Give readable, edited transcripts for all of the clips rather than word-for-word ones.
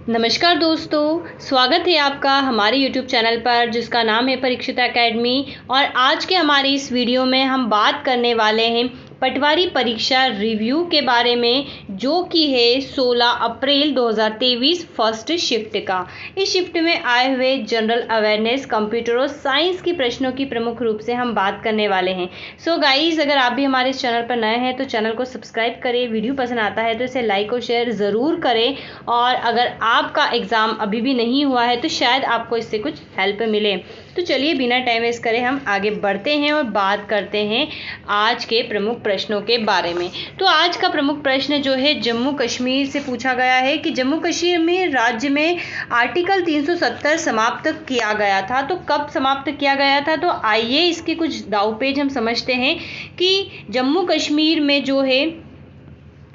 नमस्कार दोस्तों, स्वागत है आपका हमारे YouTube चैनल पर जिसका नाम है परीक्षिता एकेडमी। और आज के हमारे इस वीडियो में हम बात करने वाले हैं पटवारी परीक्षा रिव्यू के बारे में, जो कि है 16 अप्रैल 2023 फर्स्ट शिफ्ट का। इस शिफ्ट में आए हुए जनरल अवेयरनेस, कंप्यूटर और साइंस की प्रश्नों की प्रमुख रूप से हम बात करने वाले हैं। सो गाइज, अगर आप भी हमारे इस चैनल पर नए हैं तो चैनल को सब्सक्राइब करें, वीडियो पसंद आता है तो इसे लाइक और शेयर ज़रूर करें। और अगर आपका एग्ज़ाम अभी भी नहीं हुआ है तो शायद आपको इससे कुछ हेल्प मिले। तो चलिए बिना टाइम वेस्ट करे हम आगे बढ़ते हैं और बात करते हैं आज के प्रमुख प्रश्नों के बारे में। तो आज का प्रमुख प्रश्न जो है जम्मू कश्मीर से पूछा गया है कि जम्मू कश्मीर राज्य में आर्टिकल 370 समाप्त किया गया था। तो कब समाप्त किया गया था? तो आइए इसके कुछ दावपेच हम समझते हैं कि जम्मू कश्मीर में जो है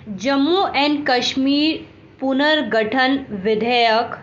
जम्मू एंड कश्मीर पुनर्गठन विधेयक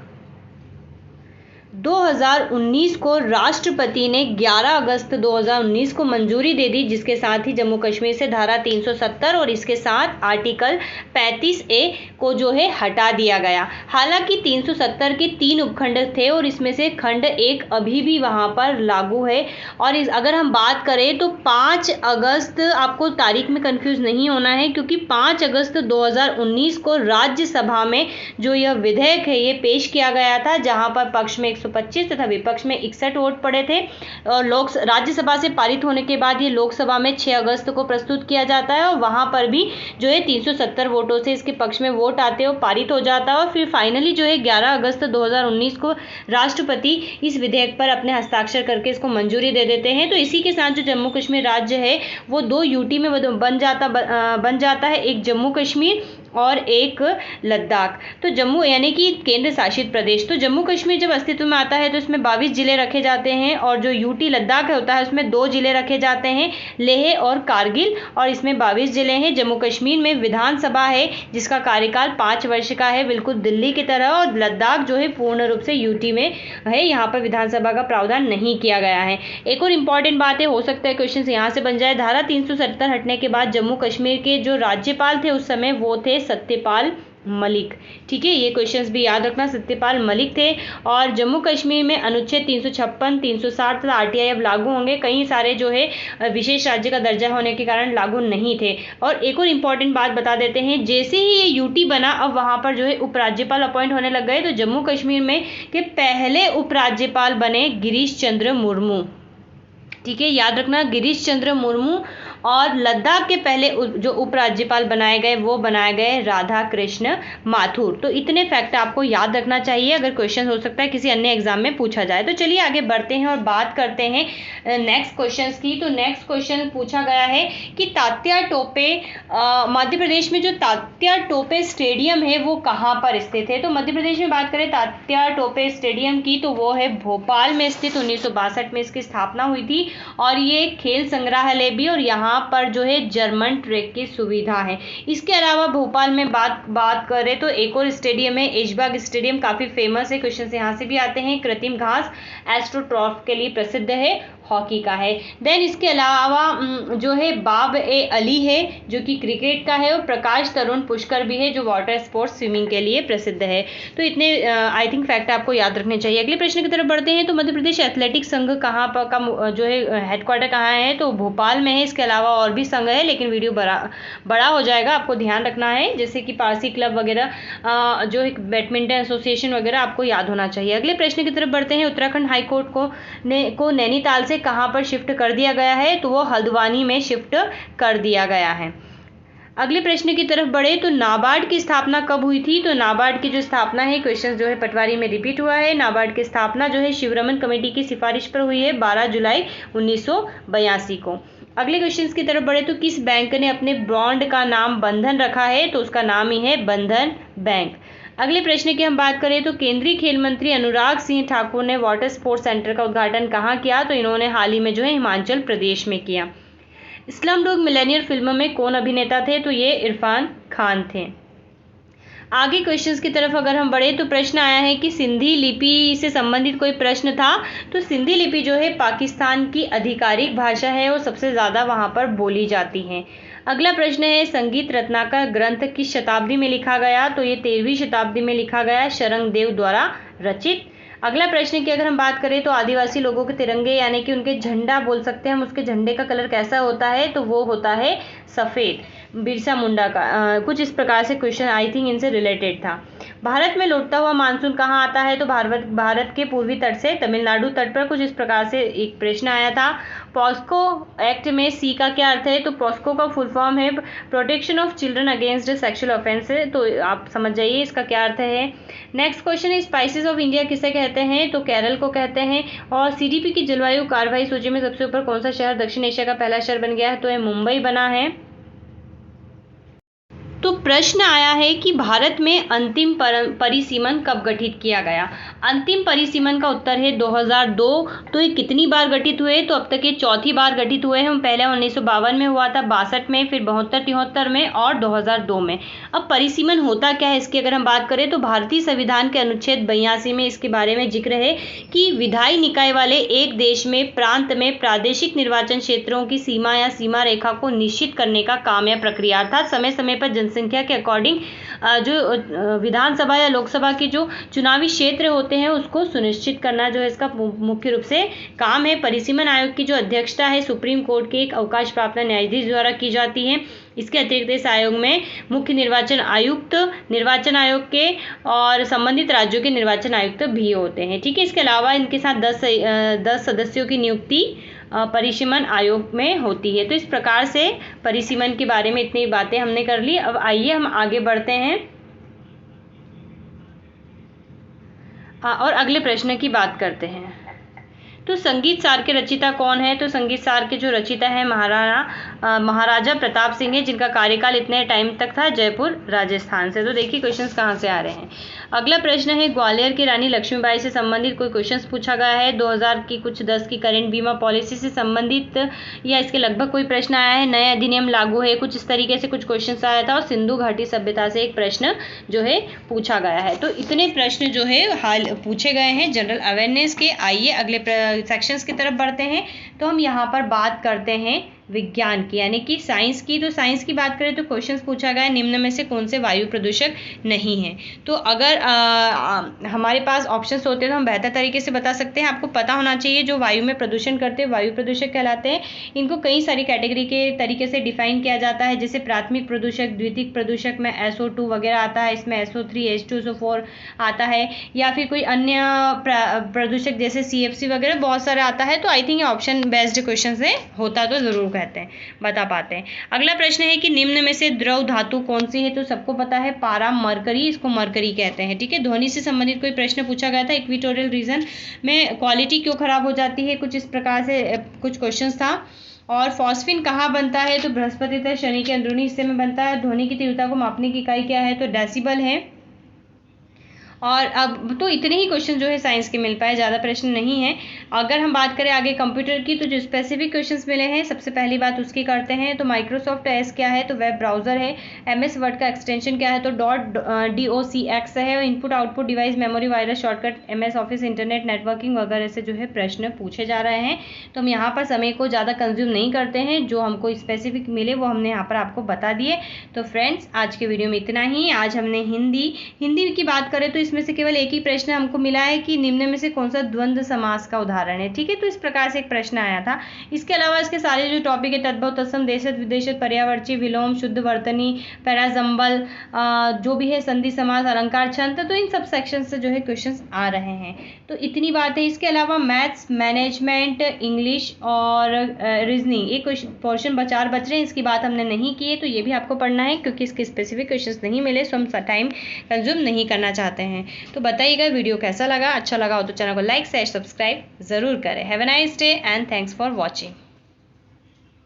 2019 को राष्ट्रपति ने 11 अगस्त 2019 को मंजूरी दे दी, जिसके साथ ही जम्मू कश्मीर से धारा 370 और इसके साथ आर्टिकल 35A को जो है हटा दिया गया। हालांकि 370 के 3 उपखंड थे और इसमें से खंड 1 अभी भी वहां पर लागू है। और अगर हम बात करें तो 5 अगस्त, आपको तारीख में कंफ्यूज नहीं होना है क्योंकि 5 अगस्त 2019 को राज्यसभा में जो यह विधेयक है ये पेश किया गया था, जहां पर पक्ष में 125 तथा विपक्ष में 61 वोट पड़े थे। और राज्यसभा से पारित होने के बाद ये लोकसभा में 6 अगस्त को प्रस्तुत किया जाता है और वहां पर भी जो है 370 वोटों से इसके पक्ष में वोट आते हैं और पारित हो जाता है। और फिर फाइनली जो है 11 अगस्त 2019 को राष्ट्रपति इस विधेयक पर अपने हस्ताक्षर करके इसको मंजूरी दे देते हैं। तो इसी के साथ जो जम्मू कश्मीर राज्य है वो 2 यूटी में बन जाता है, एक जम्मू कश्मीर और एक लद्दाख। तो जम्मू यानी कि केंद्र शासित प्रदेश। तो जम्मू कश्मीर जब अस्तित्व में आता है तो इसमें 22 जिले रखे जाते हैं और जो यूटी लद्दाख होता है उसमें 2 जिले रखे जाते हैं, लेह और कारगिल, और इसमें 22 जिले हैं। जम्मू कश्मीर में विधानसभा है जिसका कार्यकाल 5 वर्ष का है, बिल्कुल दिल्ली की तरह। और लद्दाख जो है पूर्ण रूप से यूटी में है, यहाँ पर विधानसभा का प्रावधान नहीं किया गया है। एक और इम्पॉर्टेंट बात है, हो सकता है क्वेश्चन यहाँ से बन जाए, धारा 370 हटने के बाद जम्मू कश्मीर के जो राज्यपाल थे उस समय वो थे सत्यपाल मलिक। ठीक है, ये क्वेश्चंस भी याद रखना, सत्यपाल मलिक थे। और जम्मू कश्मीर में अनुच्छेद 356, 360 तथा आरटीआई अब लागू होंगे। कई सारे जो है विशेष राज्य का दर्जा होने के कारण लागू नहीं थे। और एक और इम्पॉर्टेंट बात बता देते हैं, जैसे ही ये यूटी बना अब वहां पर जो है उपराज्यपाल अपॉइंट होने लग गए। तो जम्मू कश्मीर में के पहले उपराज्यपाल बने गिरीश चंद्र मुर्मू। ठीक है, याद रखना, गिरीश चंद्र मुर्मू। और लद्दाख के पहले जो उपराज्यपाल बनाए गए वो बनाए गए राधा कृष्ण माथुर। तो इतने फैक्ट आपको याद रखना चाहिए, अगर क्वेश्चन हो सकता है किसी अन्य एग्जाम में पूछा जाए। तो चलिए आगे बढ़ते हैं और बात करते हैं नेक्स्ट क्वेश्चंस की। तो नेक्स्ट क्वेश्चन पूछा गया है कि तात्या टोपे, मध्य प्रदेश में जो तात्या टोपे स्टेडियम है वो कहाँ पर स्थित है? तो मध्य प्रदेश में बात करें तात्या टोपे स्टेडियम की तो वो है भोपाल में स्थित। 1962 में इसकी स्थापना हुई थी और ये खेल संग्रहालय भी, और यहाँ पर जो है जर्मन ट्रैक की सुविधा है। इसके अलावा भोपाल में बात करें तो एक और स्टेडियम है, ऐशबाग स्टेडियम, काफी फेमस है, क्वेश्चन यहाँ से भी आते हैं। कृत्रिम घास एस्ट्रोटर्फ के लिए प्रसिद्ध है, हॉकी का है। देन इसके अलावा जो है बाब ए अली है जो कि क्रिकेट का है, और प्रकाश तरुण पुष्कर भी है जो वाटर स्पोर्ट्स स्विमिंग के लिए प्रसिद्ध है। तो इतने आई थिंक फैक्ट आपको याद रखने चाहिए। अगले प्रश्न की तरफ बढ़ते हैं। तो मध्य प्रदेश एथलेटिक संघ कहाँ पर का जो है हेडक्वार्टर कहाँ है? तो भोपाल में है। इसके अलावा और भी संघ है लेकिन वीडियो बड़ा हो जाएगा, आपको ध्यान रखना है, जैसे कि पारसी क्लब वगैरह, जो एक बैडमिंटन एसोसिएशन वगैरह आपको याद होना चाहिए। अगले प्रश्न की तरफ बढ़ते हैं। उत्तराखंड हाईकोर्ट को नैनीताल से कहां पर शिफ्ट कर दिया गया है? तो वो हल्द्वानी में शिफ्ट कर दिया गया है। अगले प्रश्न की तरफ बढ़े तो नाबार्ड की स्थापना कब हुई थी? तो नाबार्ड की जो स्थापना है, क्वेश्चन जो है पटवारी में रिपीट हुआ है, नाबार्ड की स्थापना जो है शिवरमन कमेटी की सिफारिश पर हुई है 12 जुलाई 1982 को। अगले क्वेश्चन की तरफ बढ़े तो किस बैंक ने अपने बॉन्ड का नाम बंधन रखा है? तो उसका नाम ही है बंधन बैंक। अगले प्रश्न की हम बात करें तो केंद्रीय खेल मंत्री अनुराग सिंह ठाकुर ने वाटर स्पोर्ट्स सेंटर का उद्घाटन कहाँ किया? तो इन्होंने हाल ही में जो है हिमाचल प्रदेश में किया। स्लमडॉग मिलियनेयर फिल्म में कौन अभिनेता थे? तो ये इरफान खान थे। आगे क्वेश्चंस की तरफ अगर हम बढ़े तो प्रश्न आया है कि सिंधी लिपि से संबंधित कोई प्रश्न था। तो सिंधी लिपि जो है पाकिस्तान की आधिकारिक भाषा है और सबसे ज़्यादा वहाँ पर बोली जाती है। अगला प्रश्न है, संगीत रत्नाकर ग्रंथ किस शताब्दी में लिखा गया? तो ये 13वीं शताब्दी में लिखा गया, शरंगदेव द्वारा रचित। अगला प्रश्न की अगर हम बात करें तो आदिवासी लोगों के तिरंगे यानी कि उनके झंडा बोल सकते हैं हम, उसके झंडे का कलर कैसा होता है? तो वो होता है सफ़ेद। बिरसा मुंडा का कुछ इस प्रकार से क्वेश्चन आई थिंक इनसे रिलेटेड था। भारत में लौटता हुआ मानसून कहाँ आता है? तो भारत के पूर्वी तट से तमिलनाडु तट पर। कुछ इस प्रकार से एक प्रश्न आया था। पॉस्को एक्ट में सी का क्या अर्थ है? तो पॉस्को का फुल फॉर्म है protection of children against sexual offence, तो आप समझ जाइए इसका क्या अर्थ है। नेक्स्ट क्वेश्चन है, स्पाइसेस ऑफ इंडिया किसे कहते हैं? तो केरल को कहते हैं। और सीडीपी की जलवायु कार्रवाई सूची में सबसे ऊपर कौन सा शहर दक्षिण एशिया का पहला शहर बन गया है? तो ये मुंबई बना है। तो प्रश्न आया है कि भारत में अंतिम परिसीमन कब गठित किया गया? अंतिम परिसीमन का उत्तर है 2002। तो ये कितनी बार गठित हुए? तो अब तक ये चौथी बार गठित हुए हैं। पहले 1952 में हुआ था, 62 में, फिर 72-73 में और 2002 में। अब परिसीमन होता क्या है इसकी अगर हम बात करें तो भारतीय संविधान के अनुच्छेद 82 में इसके बारे में जिक्र है कि विधायी निकाय वाले एक देश में प्रांत में प्रादेशिक निर्वाचन क्षेत्रों की सीमा या सीमा रेखा को निश्चित करने का काम या प्रक्रिया, अर्थात समय समय पर जनसंख्या के अकॉर्डिंग जो विधानसभा या लोकसभा के जो चुनावी क्षेत्र होते हैं उसको सुनिश्चित करना जो है इसका मुख्य रूप से काम है। परिसीमन आयोग की जो अध्यक्षता है सुप्रीम कोर्ट के एक अवकाश प्राप्त न्यायाधीश द्वारा की जाती है। इसके अतिरिक्त इस आयोग में मुख्य निर्वाचन आयुक्त, निर्वाचन आयोग के और संबंधित राज्यों के निर्वाचन आयुक्त भी होते हैं। ठीक है, इसके अलावा इनके साथ 10 सदस्यों की नियुक्ति परिसीमन आयोग में होती है। तो इस प्रकार से परिसीमन के बारे में इतनी बातें हमने कर ली। अब आइए हम आगे बढ़ते हैं और अगले प्रश्न की बात करते हैं। तो संगीत सार के रचिता कौन है? तो संगीत सार के जो रचिता है महाराजा प्रताप सिंह है, जिनका कार्यकाल इतने टाइम तक था, जयपुर राजस्थान से। तो देखिए क्वेश्चंस कहाँ से आ रहे हैं। अगला प्रश्न है, ग्वालियर की रानी लक्ष्मीबाई से संबंधित कोई क्वेश्चंस पूछा गया है। 2000 की कुछ 10 की करेंट बीमा पॉलिसी से संबंधित या इसके लगभग कोई प्रश्न आया है। नए अधिनियम लागू है, कुछ इस तरीके से कुछ क्वेश्चन आया था। और सिंधु घाटी सभ्यता से एक प्रश्न जो है पूछा गया है। तो इतने प्रश्न जो है हाल पूछे गए हैं जनरल अवेयरनेस के। आइए अगले सेक्शंस की तरफ बढ़ते हैं। तो हम यहाँ पर बात करते हैं विज्ञान की यानी कि साइंस की। तो साइंस की बात करें तो क्वेश्चंस पूछा गया है, निम्न में से कौन से वायु प्रदूषक नहीं है? तो अगर हमारे पास ऑप्शंस होते हैं तो हम बेहतर तरीके से बता सकते हैं। आपको पता होना चाहिए जो वायु में प्रदूषण करते हैं वायु प्रदूषक कहलाते हैं। इनको कई सारी कैटेगरी के तरीके से डिफाइन किया जाता है, जैसे प्राथमिक प्रदूषक, द्वितीयक प्रदूषक में SO2 वगैरह आता है, इसमें SO3, H2SO4 आता है, या फिर कोई अन्य प्रदूषक जैसे CFC वगैरह बहुत सारा आता है। तो I think option based question से होता तो जरूर कहते हैं बता पाते हैं। अगला प्रश्न है कि निम्न में से द्रव धातु कौन सी है? तो सबको पता है पारा मरकरी, इसको मरकरी कहते हैं। ठीक है, ध्वनि से संबंधित कोई प्रश्न पूछा गया था, इक्वेटोरियल रीजन में क्वालिटी क्यों खराब हो जाती है, कुछ इस प्रकार से कुछ क्वेश्चन था। और फॉस्फिन कहाँ बनता है? तो बृहस्पति तथा शनि के अंदरूनी हिस्से में बनता है। ध्वनि की तीव्रता को मापने की इकाई क्या है? तो डेसिबल है। और अब तो इतने ही क्वेश्चन जो है साइंस के मिल पाए, ज़्यादा प्रश्न नहीं है। अगर हम बात करें आगे कंप्यूटर की तो जो स्पेसिफिक क्वेश्चंस मिले हैं सबसे पहली बात उसकी करते हैं। तो माइक्रोसॉफ्ट एस क्या है? तो वेब ब्राउज़र है। MS वर्ड का एक्सटेंशन क्या है? तो .docx है। Input output device, memory, virus, shortcut, MS office, internet, networking वगैरह से जो है प्रश्न पूछे जा रहे हैं। तो हम यहाँ पर समय को ज़्यादा कंज्यूम नहीं करते हैं, जो हमको स्पेसिफिक मिले वो हमने यहाँ पर आपको बता दिए। तो फ्रेंड्स आज के वीडियो में इतना ही। आज हमने हिंदी की बात करें तो इसमें से केवल एक ही प्रश्न हमको मिला है कि निम्न में से कौन सा द्वंद्व समास का उदाहरण है। ठीक है, तो इस प्रकार से एक प्रश्न आया था। इसके अलावा इसके सारे जो टॉपिक है तद्भव, तत्सम, देशज, विदेशज, पर्यायवाची, विलोम, शुद्ध वर्तनी, पैराजंबल, जो भी है संधि समास, अलंकार, छंद, तो इन सब सेक्शन से जो है क्वेश्चंस आ रहे हैं। तो इतनी बात है। इसके अलावा मैथ्स, मैनेजमेंट, इंग्लिश और रीजनिंग एक पोर्शन बच रहे हैं, इसकी बात हमने नहीं की है। तो ये भी आपको पढ़ना है क्योंकि इसके स्पेसिफिक क्वेश्चंस नहीं मिले, सो हम टाइम कंज्यूम नहीं करना चाहते हैं। तो बताइएगा वीडियो कैसा लगा। अच्छा लगा हो तो चैनल को लाइक शेयर सब्सक्राइब जरूर करें। Have a nice day and thanks for watching.